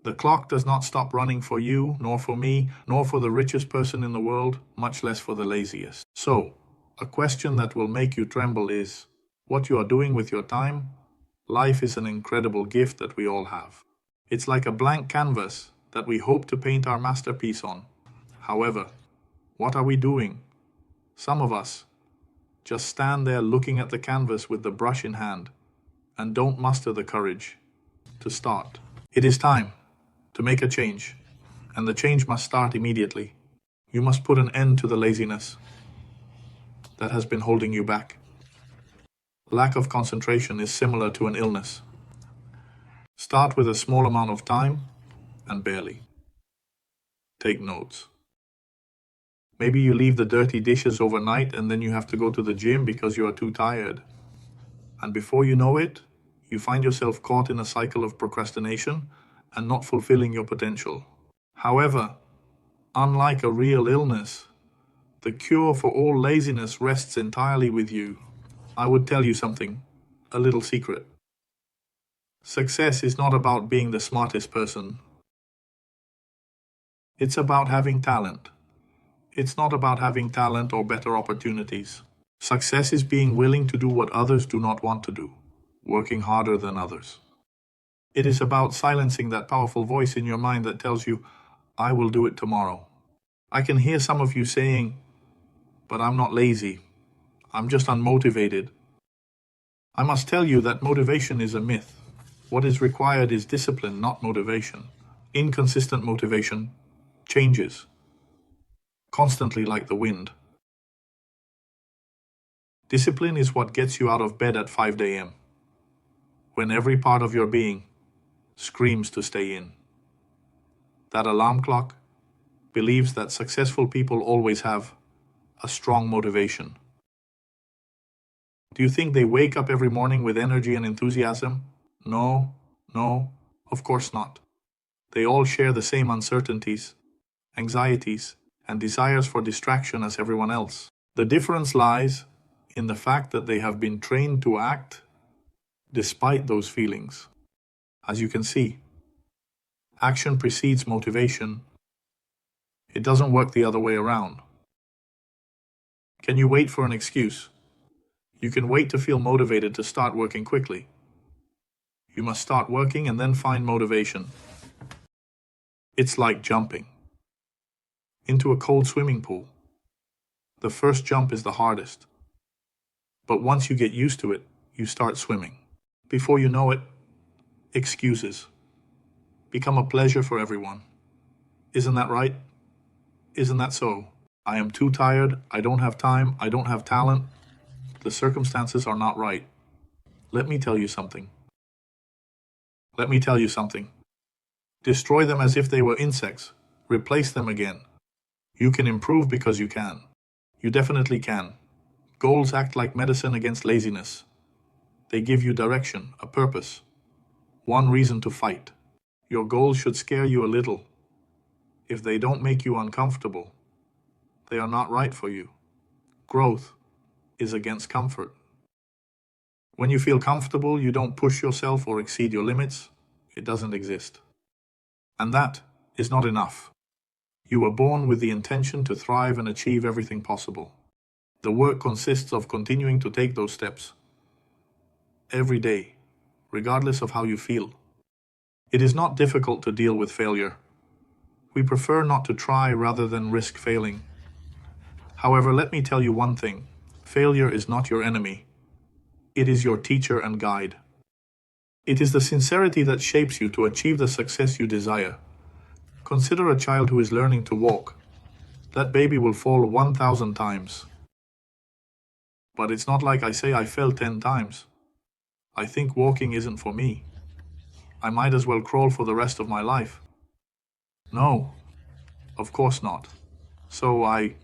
The clock does not stop running for you, nor for me, nor for the richest person in the world, much less for the laziest. So, a question that will make you tremble is, what you are doing with your time? Life is an incredible gift that we all have. It's like a blank canvas that we hope to paint our masterpiece on. However, what are we doing? Some of us just stand there looking at the canvas with the brush in hand and don't muster the courage to start. It is time to make a change, and the change must start immediately. You must put an end to the laziness that has been holding you back. Lack of concentration is similar to an illness. Start with a small amount of time and barely. Take notes. Maybe you leave the dirty dishes overnight and then you have to go to the gym because you are too tired. And before you know it, you find yourself caught in a cycle of procrastination and not fulfilling your potential. However, unlike a real illness, the cure for all laziness rests entirely with you. I would tell you something, a little secret. Success is not about being the smartest person. It's about having talent. It's not about having talent or better opportunities. Success is being willing to do what others do not want to do, working harder than others. It is about silencing that powerful voice in your mind that tells you, I will do it tomorrow. I can hear some of you saying, but I'm not lazy. I'm just unmotivated. I must tell you that motivation is a myth. What is required is discipline, not motivation. Inconsistent motivation changes constantly like the wind. Discipline is what gets you out of bed at 5 a.m. when every part of your being screams to stay in. That alarm clock believes that successful people always have a strong motivation. Do you think they wake up every morning with energy and enthusiasm? No, of course not. They all share the same uncertainties, anxieties, and desires for distraction as everyone else. The difference lies in the fact that they have been trained to act despite those feelings. As you can see, action precedes motivation. It doesn't work the other way around. Can you wait for an excuse? You can wait to feel motivated to start working quickly. You must start working and then find motivation. It's like jumping into a cold swimming pool. The first jump is the hardest. But once you get used to it, you start swimming. Before you know it, excuses become a pleasure for everyone. Isn't that right? Isn't that so? I am too tired, I don't have time, I don't have talent. The circumstances are not right. Let me tell you something. Destroy them as if they were insects. Replace them again. You can improve because you can. You definitely can. Goals act like medicine against laziness. They give you direction, a purpose, one reason to fight. Your goals should scare you a little. If they don't make you uncomfortable, they are not right for you. Growth is against comfort. When you feel comfortable, you don't push yourself or exceed your limits. It doesn't exist. And that is not enough. You were born with the intention to thrive and achieve everything possible. The work consists of continuing to take those steps every day, regardless of how you feel. It is not difficult to deal with failure. We prefer not to try rather than risk failing. However, let me tell you one thing. Failure is not your enemy. It is your teacher and guide. It is the sincerity that shapes you to achieve the success you desire. Consider a child who is learning to walk. That baby will fall 1,000 times. But it's not like I say I fell 10 times. I think walking isn't for me. I might as well crawl for the rest of my life. No, of course not. So I